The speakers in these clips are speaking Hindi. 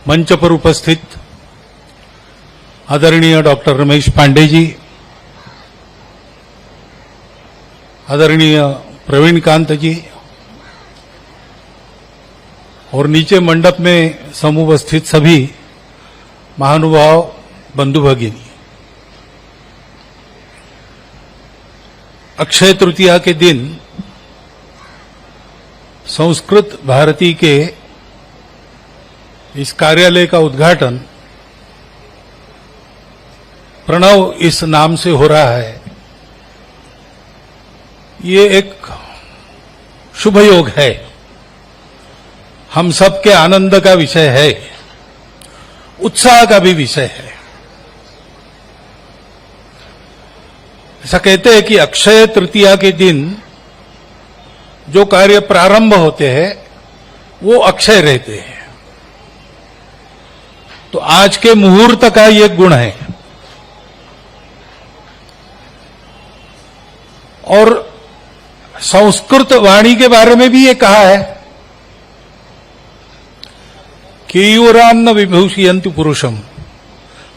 मंच पर उपस्थित आदरणीय डॉक्टर रमेश पांडे जी, आदरणीय प्रवीण कांत जी और नीचे मंडप में समुपस्थित सभी महानुभाव बंधु भगिनी, अक्षय तृतीया के दिन संस्कृत भारती के इस कार्यालय का उद्घाटन प्रणव इस नाम से हो रहा है। ये एक शुभ योग है, हम सबके आनंद का विषय है, उत्साह का भी विषय है। ऐसा कहते हैं कि अक्षय तृतीया के दिन जो कार्य प्रारंभ होते हैं वो अक्षय रहते हैं। तो आज के मुहूर्त का ये गुण है। और संस्कृत वाणी के बारे में भी ये कहा है कि यूरान्न विभूषयन्ति पुरुषम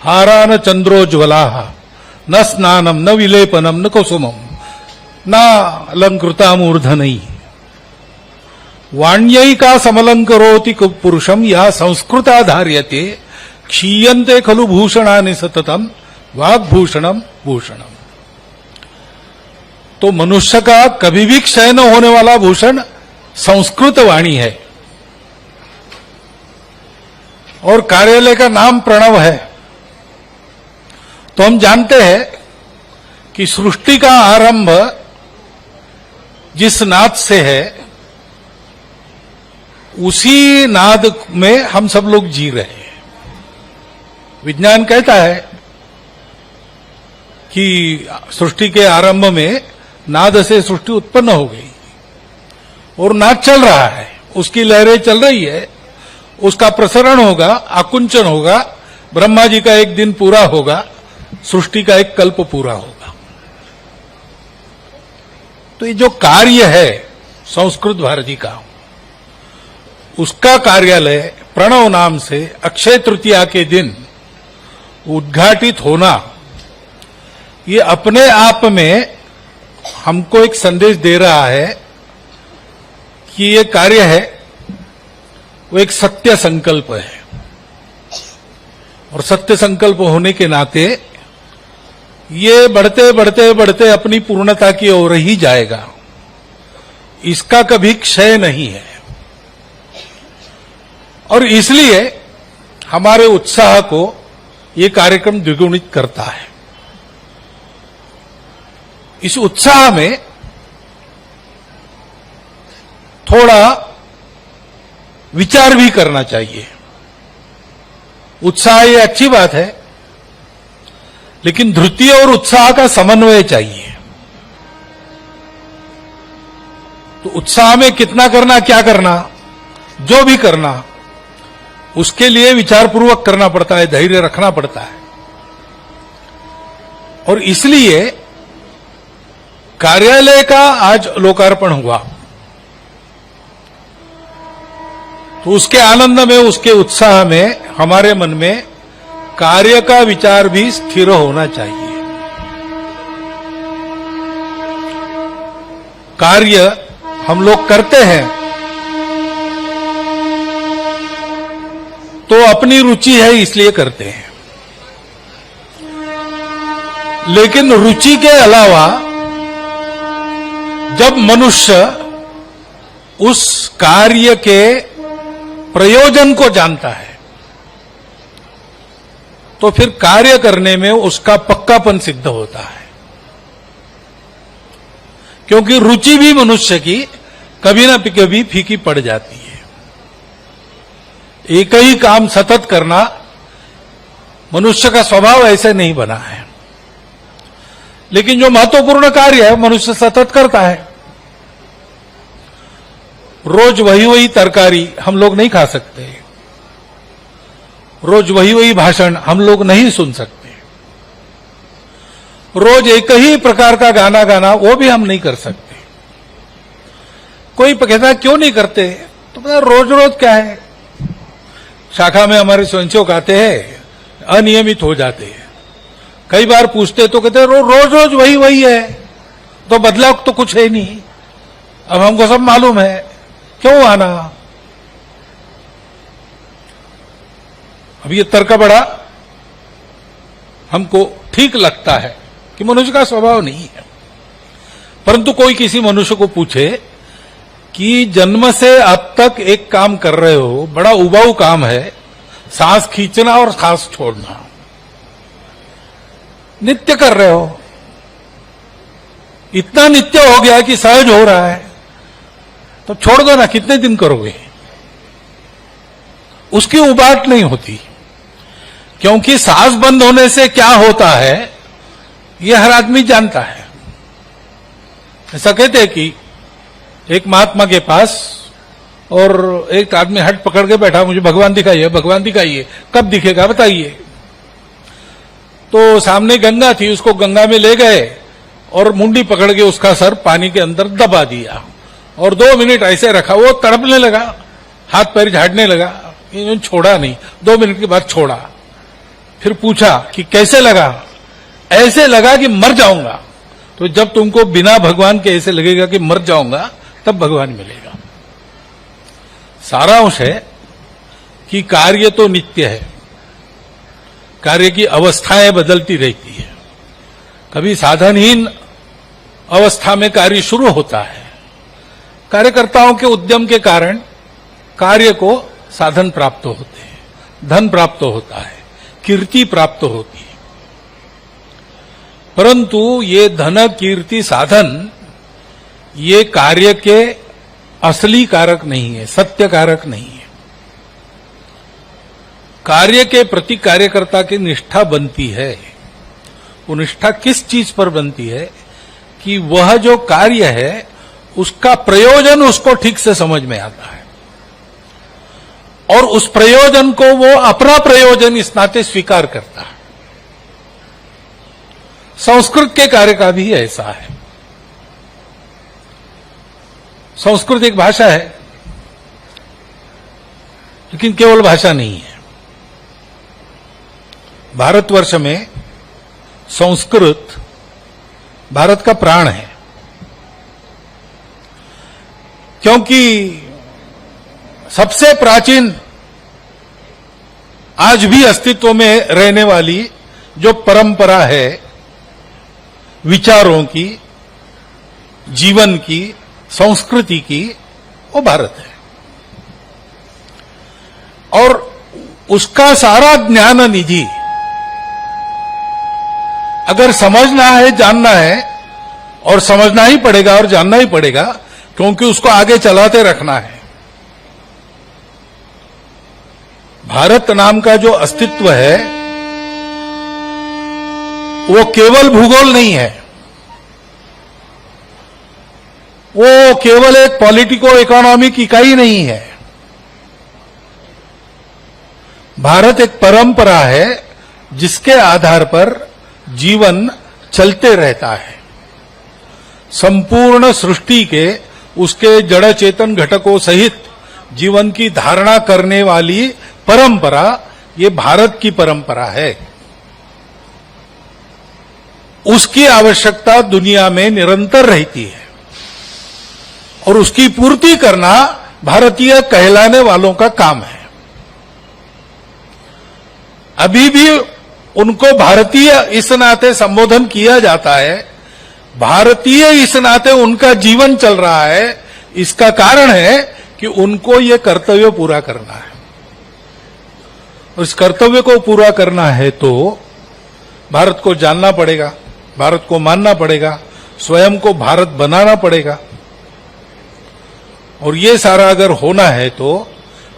हारान चंद्रोज्वलाः न स्नानम न विलेपनम न कुसुमम न अलंकृता मूर्धनई वाण्यैका समलंकरोति पुरुषम या संस्कृता धार्यते क्षीयन्ते खलु भूषणानि सततम वाग्भूषणम भूषणम। तो मनुष्य का कभी भी क्षय न होने वाला भूषण संस्कृत वाणी है। और कार्यालय का नाम प्रणव है। तो हम जानते हैं कि सृष्टि का आरंभ जिस नाद से है उसी नाद में हम सब लोग जी रहे हैं। विज्ञान कहता है कि सृष्टि के आरंभ में नाद से सृष्टि उत्पन्न हो गई और नाद चल रहा है, उसकी लहरें चल रही है, उसका प्रसरण होगा, आकुंचन होगा, ब्रह्मा जी का एक दिन पूरा होगा, सृष्टि का एक कल्प पूरा होगा। तो ये जो कार्य है संस्कृत भारती का, उसका कार्यालय प्रणव नाम से अक्षय तृतीया के दिन उद्घाटित होना, ये अपने आप में हमको एक संदेश दे रहा है कि ये कार्य है वो एक सत्य संकल्प है। और सत्य संकल्प होने के नाते ये बढ़ते बढ़ते बढ़ते अपनी पूर्णता की ओर ही जाएगा, इसका कभी क्षय नहीं है। और इसलिए हमारे उत्साह को ये कार्यक्रम द्विगुणित करता है। इस उत्साह में थोड़ा विचार भी करना चाहिए। उत्साह ये अच्छी बात है, लेकिन धृति और उत्साह का समन्वय चाहिए। तो उत्साह में कितना करना, क्या करना, जो भी करना, उसके लिए विचारपूर्वक करना पड़ता है, धैर्य रखना पड़ता है। और इसलिए कार्यालय का आज लोकार्पण हुआ, तो उसके आनंद में, उसके उत्साह में हमारे मन में कार्य का विचार भी स्थिर होना चाहिए। कार्य हम लोग करते हैं तो अपनी रुचि है इसलिए करते हैं, लेकिन रुचि के अलावा जब मनुष्य उस कार्य के प्रयोजन को जानता है तो फिर कार्य करने में उसका पक्कापन सिद्ध होता है। क्योंकि रुचि भी मनुष्य की कभी ना कभी फीकी पड़ जाती है। एक ही काम सतत करना मनुष्य का स्वभाव ऐसे नहीं बना है। लेकिन जो महत्वपूर्ण कार्य है मनुष्य सतत करता है। रोज वही वही तरकारी हम लोग नहीं खा सकते, रोज वही वही भाषण हम लोग नहीं सुन सकते, रोज एक ही प्रकार का गाना गाना वो भी हम नहीं कर सकते। कोई कहता क्यों नहीं करते, तो पता रोज रोज क्या है, शाखा में हमारे स्वयंसेवक आते हैं, अनियमित हो जाते हैं। कई बार पूछते तो कहते रोज रोज वही वही है, तो बदलाव तो कुछ है नहीं, अब हमको सब मालूम है, क्यों आना। अब ये तर्क बड़ा हमको ठीक लगता है कि मनुष्य का स्वभाव नहीं है, परंतु कोई किसी मनुष्य को पूछे कि जन्म से अब तक एक काम कर रहे हो, बड़ा उबाऊ काम है, सांस खींचना और सांस छोड़ना, नित्य कर रहे हो, इतना नित्य हो गया कि सहज हो रहा है, तो छोड़ दो ना, कितने दिन करोगे। उसकी उबाट नहीं होती, क्योंकि सांस बंद होने से क्या होता है यह हर आदमी जानता है। ऐसा कहते हैं कि एक महात्मा के पास और एक आदमी हट पकड़ के बैठा, मुझे भगवान दिखाइए, भगवान दिखाइए, कब दिखेगा बताइए। तो सामने गंगा थी, उसको गंगा में ले गए और मुंडी पकड़ के उसका सर पानी के अंदर दबा दिया और 2 मिनट ऐसे रखा, वो तड़पने लगा, हाथ पैर झाड़ने लगा, छोड़ा नहीं, 2 मिनट के बाद छोड़ा। फिर पूछा कि कैसे लगा, ऐसे लगा कि मर जाऊंगा। तो जब तुमको बिना भगवान के ऐसे लगेगा कि मर जाऊंगा, तब भगवान मिलेगा। सारांश है कि कार्य तो नित्य है, कार्य की अवस्थाएं बदलती रहती है। कभी साधनहीन अवस्था में कार्य शुरू होता है, कार्यकर्ताओं के उद्यम के कारण कार्य को साधन प्राप्त होते हैं, धन प्राप्त होता है, कीर्ति प्राप्त होती है। परंतु ये धन, कीर्ति, साधन ये कार्य के असली कारक नहीं है, सत्य कारक नहीं है। कार्य के प्रति कार्यकर्ता की निष्ठा बनती है। वो निष्ठा किस चीज पर बनती है कि वह जो कार्य है उसका प्रयोजन उसको ठीक से समझ में आता है और उस प्रयोजन को वो अपना प्रयोजन इस नाते स्वीकार करता है। संस्कृत के कार्य का भी ऐसा है। संस्कृत एक भाषा है, लेकिन केवल भाषा नहीं है। भारतवर्ष में संस्कृत भारत का प्राण है, क्योंकि सबसे प्राचीन आज भी अस्तित्व में रहने वाली जो परंपरा है विचारों की, जीवन की, संस्कृति की, वो भारत है। और उसका सारा ज्ञान निधि अगर समझना है, जानना है, और समझना ही पड़ेगा और जानना ही पड़ेगा, क्योंकि उसको आगे चलाते रखना है। भारत नाम का जो अस्तित्व है वो केवल भूगोल नहीं है, वो केवल एक पॉलिटिको इकोनॉमिक इकाई नहीं है। भारत एक परंपरा है जिसके आधार पर जीवन चलते रहता है। संपूर्ण सृष्टि के उसके जड़ चेतन घटकों सहित जीवन की धारणा करने वाली परंपरा ये भारत की परंपरा है। उसकी आवश्यकता दुनिया में निरंतर रहती है और उसकी पूर्ति करना भारतीय कहलाने वालों का काम है। अभी भी उनको भारतीय इस नाते संबोधन किया जाता है, भारतीय इस नाते उनका जीवन चल रहा है। इसका कारण है कि उनको ये कर्तव्य पूरा करना है। और इस कर्तव्य को पूरा करना है तो भारत को जानना पड़ेगा, भारत को मानना पड़ेगा, स्वयं को भारत बनाना पड़ेगा। और ये सारा अगर होना है तो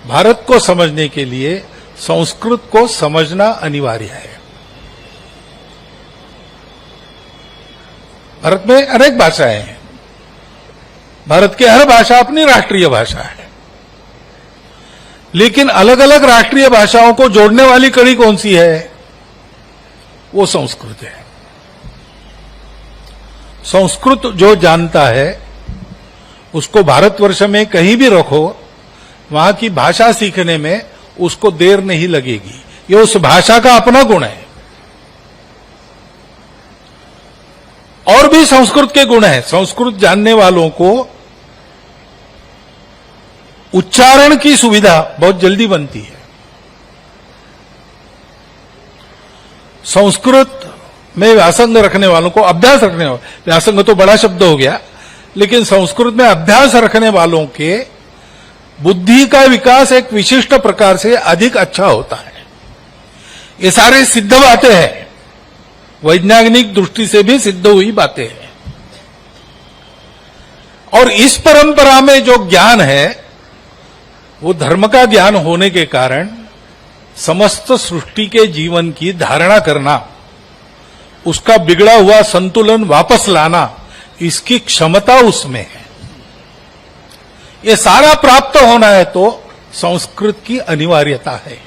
भारत को समझने के लिए संस्कृत को समझना अनिवार्य है। भारत में अनेक भाषाएं हैं, भारत की हर भाषा अपनी राष्ट्रीय भाषा है, लेकिन अलग अलग राष्ट्रीय भाषाओं को जोड़ने वाली कड़ी कौन सी है? वो संस्कृत है। संस्कृत जो जानता है उसको भारतवर्ष में कहीं भी रखो, वहां की भाषा सीखने में उसको देर नहीं लगेगी। ये उस भाषा का अपना गुण है। और भी संस्कृत के गुण है। संस्कृत जानने वालों को उच्चारण की सुविधा बहुत जल्दी बनती है। संस्कृत में व्यासंग रखने वालों को, अभ्यास रखने वालों, व्यासंग तो बड़ा शब्द हो गया, लेकिन संस्कृत में अभ्यास रखने वालों के बुद्धि का विकास एक विशिष्ट प्रकार से अधिक अच्छा होता है। ये सारे सिद्ध बातें हैं, वैज्ञानिक दृष्टि से भी सिद्ध हुई बातें हैं। और इस परंपरा में जो ज्ञान है वो धर्म का ज्ञान होने के कारण समस्त सृष्टि के जीवन की धारणा करना, उसका बिगड़ा हुआ संतुलन वापस लाना, इसकी क्षमता उसमें है। ये सारा प्राप्त होना है तो संस्कृत की अनिवार्यता है।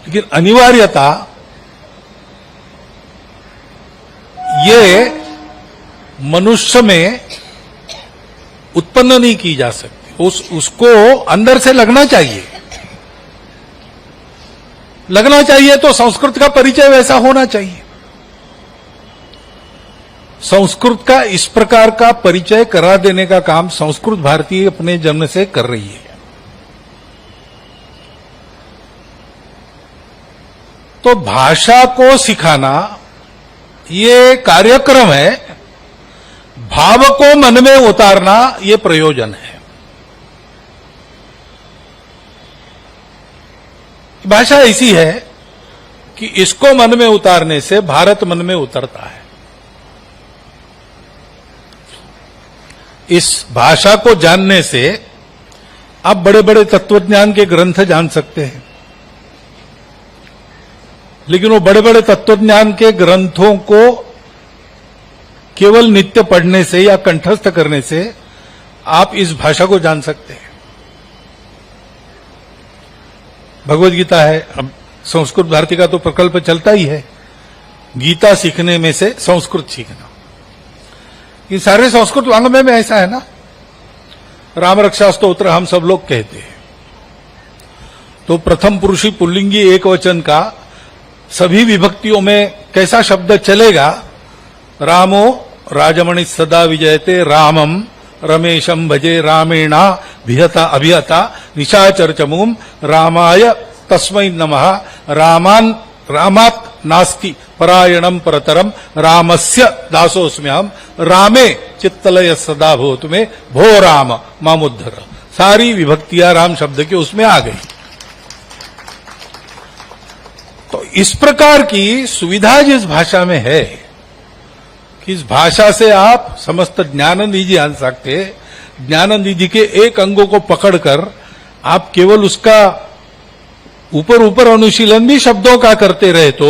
लेकिन अनिवार्यता ये मनुष्य में उत्पन्न नहीं की जा सकती। उसको अंदर से लगना चाहिए। लगना चाहिए तो संस्कृत का परिचय वैसा होना चाहिए। संस्कृत का इस प्रकार का परिचय करा देने का काम संस्कृत भारती अपने जन्म से कर रही है। तो भाषा को सिखाना ये कार्यक्रम है, भाव को मन में उतारना ये प्रयोजन है। भाषा ऐसी है कि इसको मन में उतारने से भारत मन में उतरता है। इस भाषा को जानने से आप बड़े बड़े तत्वज्ञान के ग्रंथ जान सकते हैं, लेकिन वो बड़े बड़े तत्वज्ञान के ग्रंथों को केवल नित्य पढ़ने से या कंठस्थ करने से आप इस भाषा को जान सकते हैं। भगवत गीता है, अब संस्कृत भारती का तो प्रकल्प चलता ही है, गीता सीखने में से संस्कृत सीखना। ये सारे संस्कृत वाङ्मय में ऐसा है ना, राम रक्षा स्तोत्र हम सब लोग कहते हैं, तो प्रथम पुरुषी पुल्लिंगी एक वचन का सभी विभक्तियों में कैसा शब्द चलेगा? रामो राजमणि सदा विजयते रामम रमेशम भजे रामेणा भिहता अभिहता निशाचर चमूम रामाय तस्मै नमः रामात् नास्ति परायणम परतरम रामस्य दासोऽस्म्यहम् रामे चित्तलय सदा भवतु मे भो राम मामुद्धर। सारी विभक्तियां राम शब्द की उसमें आ गई। तो इस प्रकार की सुविधा जिस भाषा में है कि इस भाषा से आप समस्त ज्ञान निधि जान सकते। ज्ञान निधि के एक अंगों को पकड़कर आप केवल उसका ऊपर ऊपर अनुशीलन भी शब्दों का करते रहे तो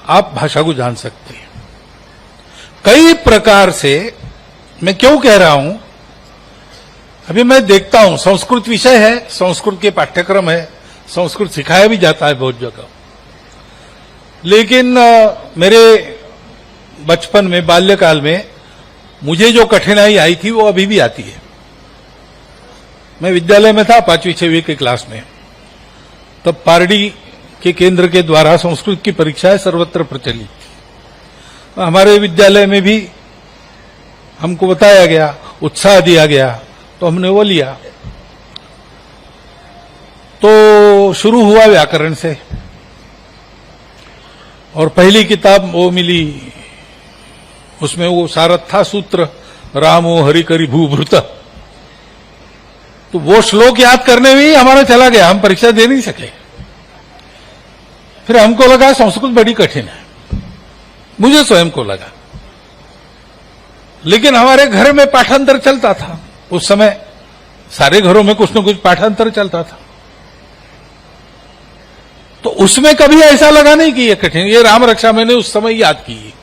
आप भाषा को जान सकते हैं। कई प्रकार से मैं क्यों कह रहा हूं, अभी मैं देखता हूं संस्कृत विषय है, संस्कृत के पाठ्यक्रम है, संस्कृत सिखाया भी जाता है बहुत जगह, लेकिन मेरे बचपन में बाल्यकाल में मुझे जो कठिनाई आई थी वो अभी भी आती है। मैं विद्यालय में था 5वीं 6वीं की क्लास में, तब पारडी के केंद्र के द्वारा संस्कृत की परीक्षाएं सर्वत्र प्रचलित। हमारे विद्यालय में भी हमको बताया गया, उत्साह दिया गया, तो हमने वो लिया। तो शुरू हुआ व्याकरण से, और पहली किताब वो मिली, उसमें वो सारथा सूत्र रामो हरि करि भूभृत, तो वो श्लोक याद करने में ही हमारा चला गया, हम परीक्षा दे नहीं सके। फिर हमको लगा संस्कृत बड़ी कठिन है, मुझे स्वयं को लगा, लेकिन हमारे घर में पाठांतर चलता था। उस समय सारे घरों में कुछ न कुछ पाठांतर चलता था, तो उसमें कभी ऐसा लगा नहीं कि ये कठिन। ये राम रक्षा मैंने उस समय याद की,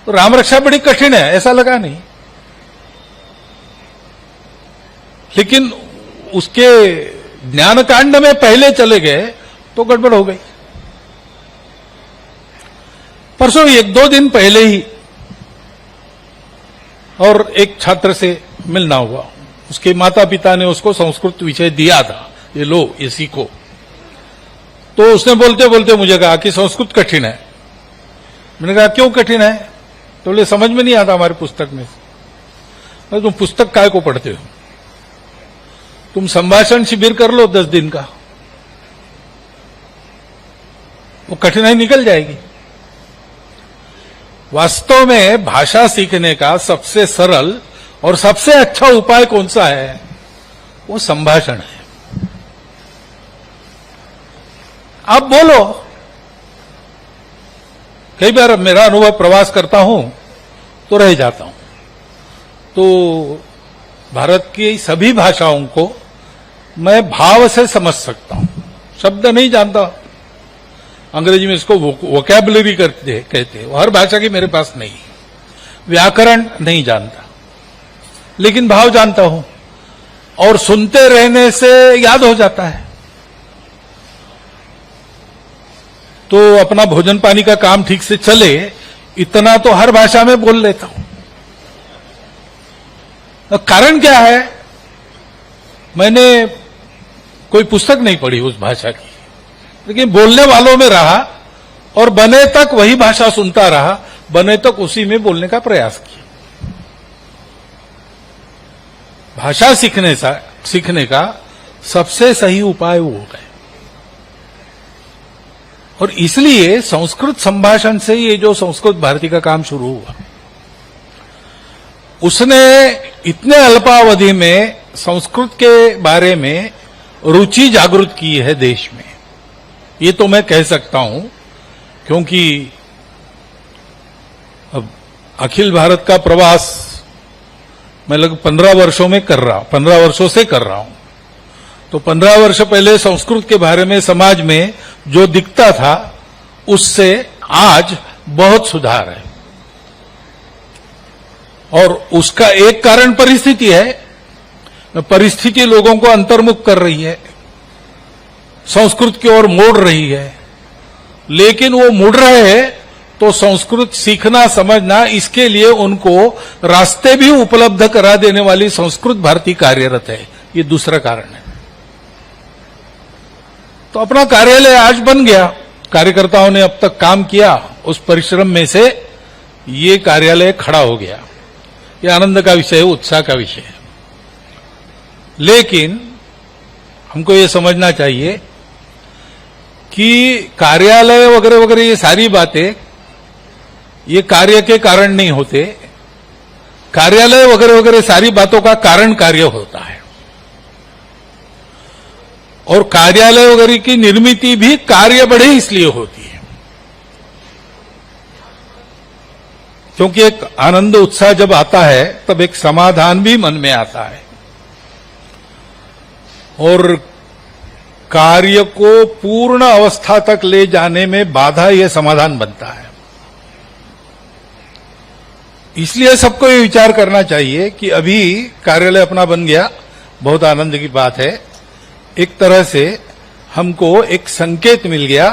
तो राम रक्षा बड़ी कठिन है ऐसा लगा नहीं, लेकिन उसके ज्ञान कांड में पहले चले गए तो गड़बड़ हो गई। परसों 1-2 दिन पहले ही और एक छात्र से मिलना हुआ, उसके माता पिता ने उसको संस्कृत विषय दिया था, ये लो ये सीखो। तो उसने बोलते बोलते मुझे कहा कि संस्कृत कठिन है। मैंने कहा क्यों कठिन है? तो बोले समझ में नहीं आता हमारी पुस्तक में। तुम पुस्तक काय को पढ़ते हो? तुम संभाषण शिविर कर लो 10 दिन का, वो कठिनाई निकल जाएगी। वास्तव में भाषा सीखने का सबसे सरल और सबसे अच्छा उपाय कौन सा है? वो संभाषण है। आप बोलो। कई बार मेरा अनुभव, प्रवास करता हूं तो रह जाता हूं, तो भारत की सभी भाषाओं को मैं भाव से समझ सकता हूं। शब्द नहीं जानता, अंग्रेजी में इसको वोकैबुलरी कहते हैं, हर भाषा की मेरे पास नहीं। व्याकरण नहीं जानता, लेकिन भाव जानता हूं, और सुनते रहने से याद हो जाता है। तो अपना भोजन पानी का काम ठीक से चले, इतना तो हर भाषा में बोल लेता हूं। कारण क्या है? मैंने कोई पुस्तक नहीं पढ़ी उस भाषा की, लेकिन बोलने वालों में रहा और बने तक वही भाषा सुनता रहा, बने तक उसी में बोलने का प्रयास किया। भाषा सीखने का सबसे सही उपाय वो है। और इसलिए संस्कृत संभाषण से ये जो संस्कृत भारती का काम शुरू हुआ, उसने इतने अल्पावधि में संस्कृत के बारे में रुचि जागृत की है देश में। ये तो मैं कह सकता हूं, क्योंकि अब अखिल भारत का प्रवास मैं लगभग 15 वर्षों से कर रहा हूं। तो 15 वर्ष पहले संस्कृत के बारे में समाज में जो दिखता था, उससे आज बहुत सुधार है। और उसका एक कारण परिस्थिति है। परिस्थिति लोगों को अंतर्मुख कर रही है, संस्कृत की ओर मोड़ रही है। लेकिन वो मुड़ रहे हैं तो संस्कृत सीखना समझना, इसके लिए उनको रास्ते भी उपलब्ध करा देने वाली संस्कृत भारती कार्यरत है। ये दूसरा कारण है। तो अपना कार्यालय आज बन गया, कार्यकर्ताओं ने अब तक काम किया, उस परिश्रम में से ये कार्यालय खड़ा हो गया। ये आनंद का विषय है, उत्साह का विषय है। लेकिन हमको ये समझना चाहिए कि कार्यालय वगैरह वगैरह ये सारी बातें ये कार्य के कारण नहीं होते। कार्यालय वगैरह वगैरह सारी बातों का कारण कार्य होता है। और कार्यालय वगैरह की निर्मित भी कार्य बढ़े इसलिए होती है, क्योंकि एक आनंद उत्साह जब आता है तब एक समाधान भी मन में आता है, और कार्य को पूर्ण अवस्था तक ले जाने में बाधा यह समाधान बनता है। इसलिए सबको ये विचार करना चाहिए कि अभी कार्यालय अपना बन गया, बहुत आनंद की बात है। एक तरह से हमको एक संकेत मिल गया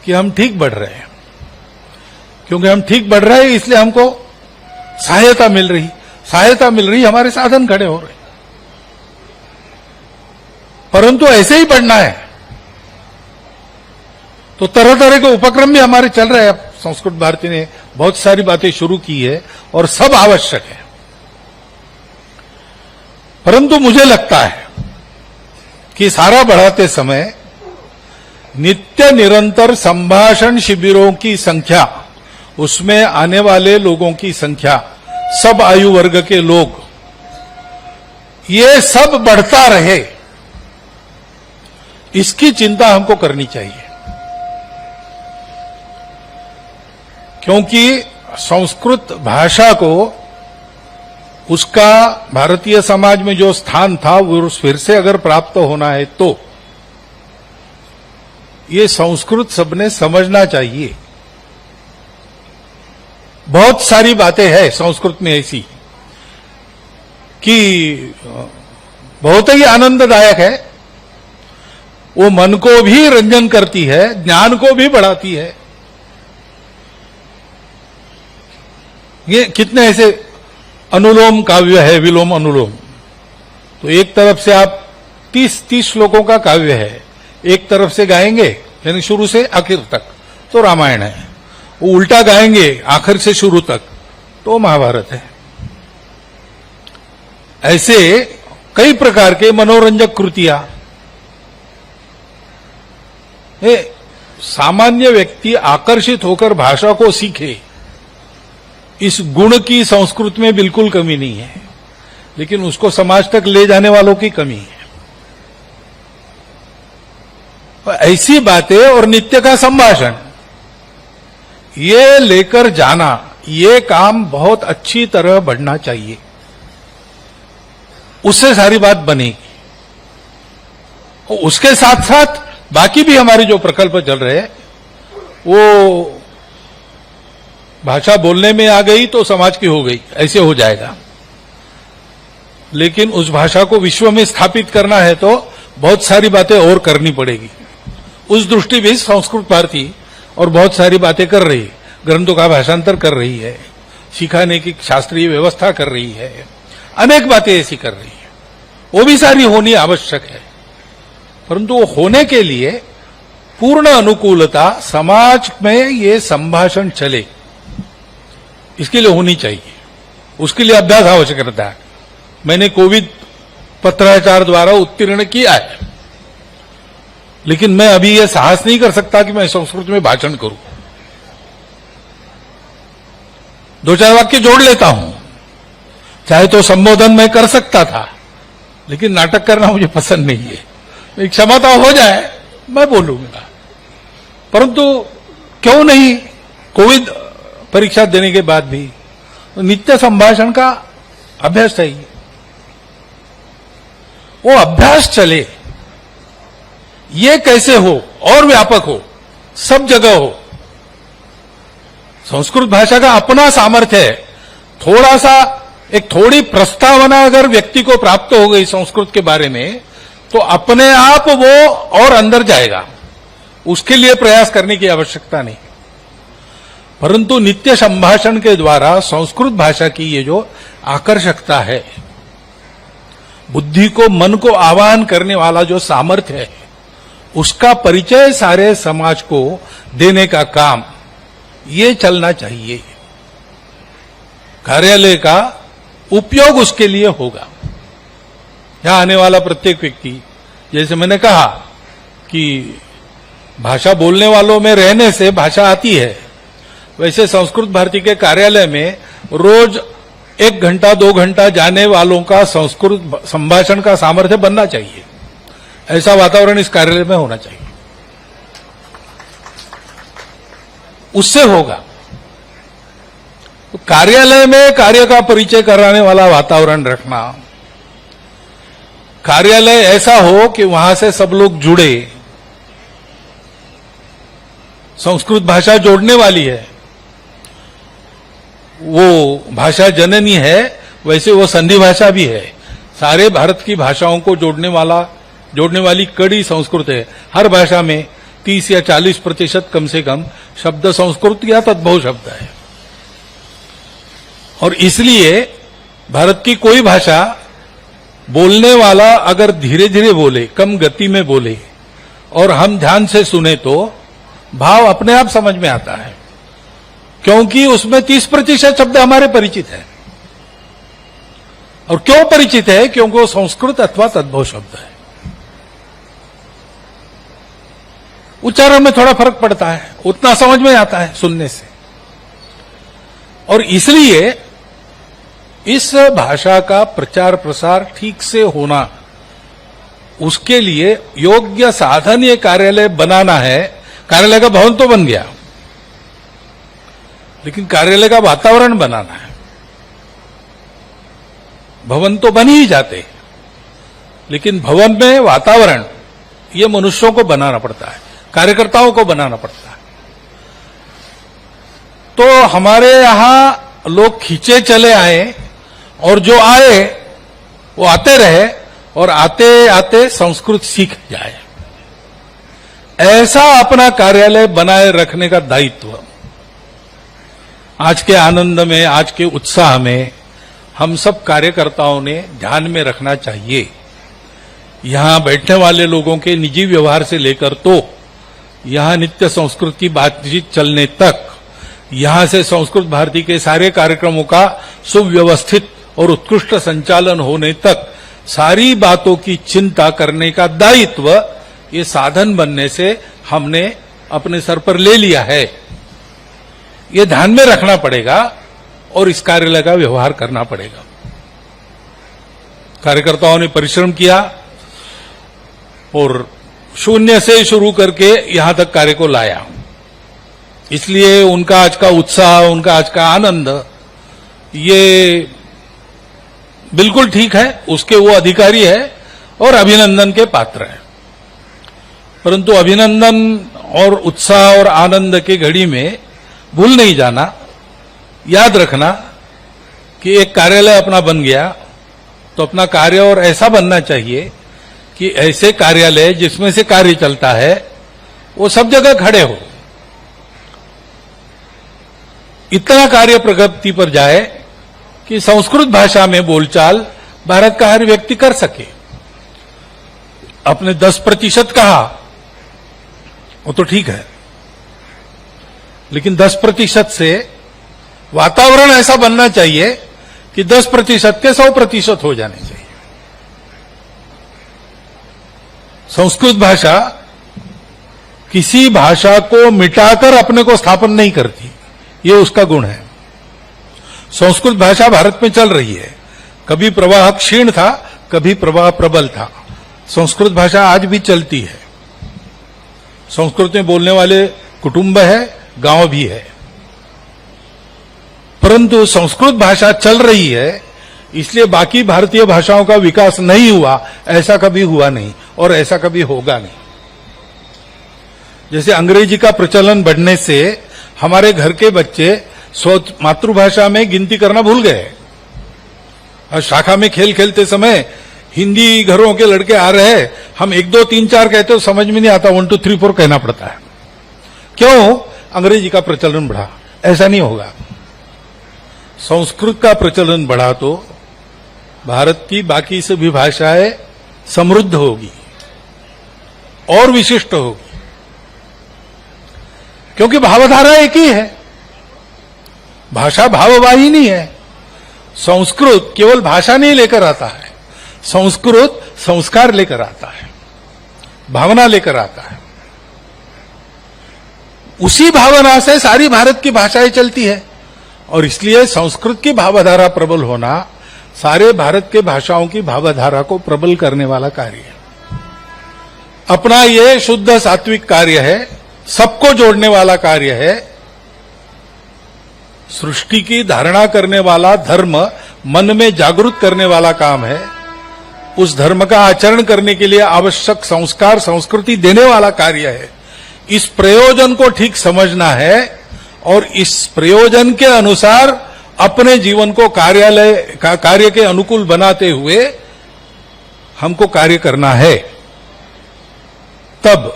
कि हम ठीक बढ़ रहे हैं। क्योंकि हम ठीक बढ़ रहे हैं इसलिए हमको सहायता मिल रही, हमारे साधन खड़े हो रहे। परंतु ऐसे ही बढ़ना है तो तरह तरह के उपक्रम भी हमारे चल रहे हैं। संस्कृत भारती ने बहुत सारी बातें शुरू की है और सब आवश्यक है। परंतु मुझे लगता है कि सारा बढ़ाते समय नित्य निरंतर संभाषण शिविरों की संख्या, उसमें आने वाले लोगों की संख्या, सब आयु वर्ग के लोग, ये सब बढ़ता रहे, इसकी चिंता हमको करनी चाहिए। क्योंकि संस्कृत भाषा को उसका भारतीय समाज में जो स्थान था वो फिर से अगर प्राप्त होना है तो ये संस्कृत सबने समझना चाहिए। बहुत सारी बातें हैं संस्कृत में ऐसी कि बहुत ही आनंददायक है, वो मन को भी रंजन करती है, ज्ञान को भी बढ़ाती है। ये कितने ऐसे अनुलोम काव्य है, विलोम अनुलोम, तो एक तरफ से आप 30 श्लोकों का काव्य है, एक तरफ से गाएंगे यानी शुरू से आखिर तक तो रामायण है, वो उल्टा गाएंगे आखिर से शुरू तक तो महाभारत है। ऐसे कई प्रकार के मनोरंजक कृतियां सामान्य व्यक्ति आकर्षित होकर भाषा को सीखे, इस गुण की संस्कृत में बिल्कुल कमी नहीं है, लेकिन उसको समाज तक ले जाने वालों की कमी है। ऐसी बातें और नित्य का संभाषण ये लेकर जाना, ये काम बहुत अच्छी तरह बढ़ना चाहिए, उससे सारी बात बनेगी। उसके साथ साथ बाकी भी हमारे जो प्रकल्प चल रहे हैं, वो भाषा बोलने में आ गई तो समाज की हो गई, ऐसे हो जाएगा। लेकिन उस भाषा को विश्व में स्थापित करना है तो बहुत सारी बातें और करनी पड़ेगी। उस दृष्टि भी संस्कृत भारती और बहुत सारी बातें कर रही, ग्रंथों का भाषांतर कर रही है, सिखाने की शास्त्रीय व्यवस्था कर रही है, अनेक बातें ऐसी कर रही है। वो भी सारी होनी आवश्यक है, परंतु वो होने के लिए पूर्ण अनुकूलता समाज में ये संभाषण चले, इसके लिए होनी चाहिए। उसके लिए अभ्यास आवश्यक रहता है। मैंने कोविद पत्राचार द्वारा उत्तीर्ण किया है, लेकिन मैं अभी यह साहस नहीं कर सकता कि मैं संस्कृत में भाषण करूं। 2-4 वाक्य जोड़ लेता हूं, चाहे तो संबोधन मैं कर सकता था, लेकिन नाटक करना मुझे पसंद नहीं है। क्षमता हो जाए मैं बोलूंगा, परंतु क्यों नहीं, कोविड परीक्षा देने के बाद भी नित्य संभाषण का अभ्यास चाहिए। वो अभ्यास चले, ये कैसे हो और व्यापक हो, सब जगह हो। संस्कृत भाषा का अपना सामर्थ्य है। थोड़ा सा एक थोड़ी प्रस्तावना अगर व्यक्ति को प्राप्त हो गई संस्कृत के बारे में, तो अपने आप वो और अंदर जाएगा, उसके लिए प्रयास करने की आवश्यकता नहीं। परंतु नित्य संभाषण के द्वारा संस्कृत भाषा की ये जो आकर्षकता है, बुद्धि को, मन को आवाहन करने वाला जो सामर्थ्य है, उसका परिचय सारे समाज को देने का काम ये चलना चाहिए। कार्यालय का उपयोग उसके लिए होगा। यहां आने वाला प्रत्येक व्यक्ति, जैसे मैंने कहा कि भाषा बोलने वालों में रहने से भाषा आती है, वैसे संस्कृत भारती के कार्यालय में रोज 1 घंटा 2 घंटा जाने वालों का संस्कृत संभाषण का सामर्थ्य बनना चाहिए। ऐसा वातावरण इस कार्यालय में होना चाहिए, उससे होगा। तो कार्यालय में कार्य का परिचय कराने वाला वातावरण रखना, कार्यालय ऐसा हो कि वहां से सब लोग जुड़े। संस्कृत भाषा जोड़ने वाली है, वो भाषा जननी है, वैसे वो संधि भाषा भी है। सारे भारत की भाषाओं को जोड़ने वाली कड़ी संस्कृत है। हर भाषा में 30 या 40% कम से कम शब्द संस्कृत या तद्भव शब्द है। और इसलिए भारत की कोई भाषा बोलने वाला अगर धीरे धीरे बोले, कम गति में बोले और हम ध्यान से सुने तो भाव अपने आप समझ में आता है, क्योंकि उसमें 30% शब्द हमारे परिचित है। और क्यों परिचित है? क्योंकि वो संस्कृत अथवा तद्भव शब्द है। उच्चारण में थोड़ा फर्क पड़ता है, उतना समझ में आता है सुनने से। और इसलिए इस भाषा का प्रचार प्रसार ठीक से होना, उसके लिए योग्य साधन ये कार्यालय बनाना है। कार्यालय का भवन तो बन गया, लेकिन कार्यालय का वातावरण बनाना है। भवन तो बन ही जाते, लेकिन भवन में वातावरण ये मनुष्यों को बनाना पड़ता है, कार्यकर्ताओं को बनाना पड़ता है। तो हमारे यहां लोग खींचे चले आए, और जो आए वो आते रहे, और आते आते संस्कृत सीख जाए। ऐसा अपना कार्यालय बनाए रखने का दायित्व आज के आनंद में, आज के उत्साह में हम सब कार्यकर्ताओं ने ध्यान में रखना चाहिए। यहां बैठने वाले लोगों के निजी व्यवहार से लेकर तो यहां नित्य संस्कृत की बातचीत चलने तक, यहां से संस्कृत भारती के सारे कार्यक्रमों का सुव्यवस्थित और उत्कृष्ट संचालन होने तक सारी बातों की चिंता करने का दायित्व ये साधन बनने से हमने अपने सर पर ले लिया है। ये ध्यान में रखना पड़ेगा और इस कार्यालय का व्यवहार करना पड़ेगा। कार्यकर्ताओं ने परिश्रम किया और शून्य से शुरू करके यहां तक कार्य को लाया, इसलिए उनका आज का उत्साह, उनका आज का आनंद ये बिल्कुल ठीक है, उसके वो अधिकारी है और अभिनंदन के पात्र है। परंतु अभिनंदन और उत्साह और आनंद के घड़ी में भूल नहीं जाना, याद रखना कि एक कार्यालय अपना बन गया तो अपना कार्य और ऐसा बनना चाहिए कि ऐसे कार्यालय जिसमें से कार्य चलता है वो सब जगह खड़े हो, इतना कार्य प्रगति पर जाए कि संस्कृत भाषा में बोलचाल भारत का हर व्यक्ति कर सके। अपने 10% कहा वो तो ठीक है, लेकिन 10% से वातावरण ऐसा बनना चाहिए कि 10% के 100% हो जाने चाहिए। संस्कृत भाषा किसी भाषा को मिटाकर अपने को स्थापन नहीं करती, ये उसका गुण है। संस्कृत भाषा भारत में चल रही है, कभी प्रवाह क्षीण था, कभी प्रवाह प्रबल था। संस्कृत भाषा आज भी चलती है। संस्कृत में बोलने वाले कुटुंब है, गांव भी है, परंतु संस्कृत भाषा चल रही है, इसलिए बाकी भारतीय भाषाओं का विकास नहीं हुआ, ऐसा कभी हुआ नहीं और ऐसा कभी होगा नहीं। जैसे अंग्रेजी का प्रचलन बढ़ने से हमारे घर के बच्चे मातृभाषा में गिनती करना भूल गए। और शाखा में खेल खेलते समय हिंदी घरों के लड़के आ रहे हैं, हम 1 2 3 4 कहते हो, समझ में नहीं आता, 1 2 3 4 कहना पड़ता है। क्यों? अंग्रेजी का प्रचलन बढ़ा। ऐसा नहीं होगा। संस्कृत का प्रचलन बढ़ा तो भारत की बाकी सभी भाषाएं समृद्ध होगी और विशिष्ट होगी, क्योंकि भावधारा एक ही है। भाषा भाववाहिनी है। संस्कृत केवल भाषा नहीं लेकर आता है, संस्कृत संस्कार लेकर आता है, भावना लेकर आता है। उसी भावना से सारी भारत की भाषाएं चलती है और इसलिए संस्कृत की भावधारा प्रबल होना सारे भारत के भाषाओं की भावधारा को प्रबल करने वाला कार्य है। अपना ये शुद्ध सात्विक कार्य है, सबको जोड़ने वाला कार्य है। सृष्टि की धारणा करने वाला धर्म मन में जागृत करने वाला काम है। उस धर्म का आचरण करने के लिए आवश्यक संस्कार संस्कृति देने वाला कार्य है। इस प्रयोजन को ठीक समझना है और इस प्रयोजन के अनुसार अपने जीवन को कार्य के अनुकूल बनाते हुए हमको कार्य करना है। तब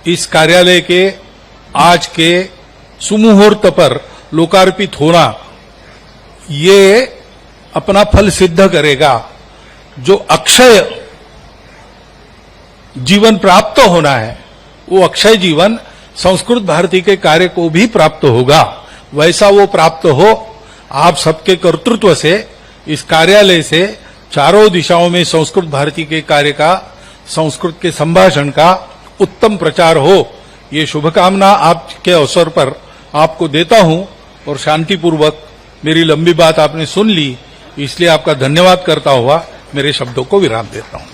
इस कार्यालय के आज के सुमुहूर्त पर लोकार्पित होना ये अपना फल सिद्ध करेगा। जो अक्षय जीवन प्राप्त होना है वो अक्षय जीवन संस्कृत भारती के कार्य को भी प्राप्त होगा। वैसा वो प्राप्त हो, आप सबके कर्तृत्व से इस कार्यालय से चारों दिशाओं में संस्कृत भारती के कार्य का, संस्कृत के संभाषण का उत्तम प्रचार हो, ये शुभकामना आपके अवसर पर आपको देता हूं। और शांतिपूर्वक मेरी लंबी बात आपने सुन ली, इसलिए आपका धन्यवाद करता हुआ मेरे शब्दों को विराम देता हूं।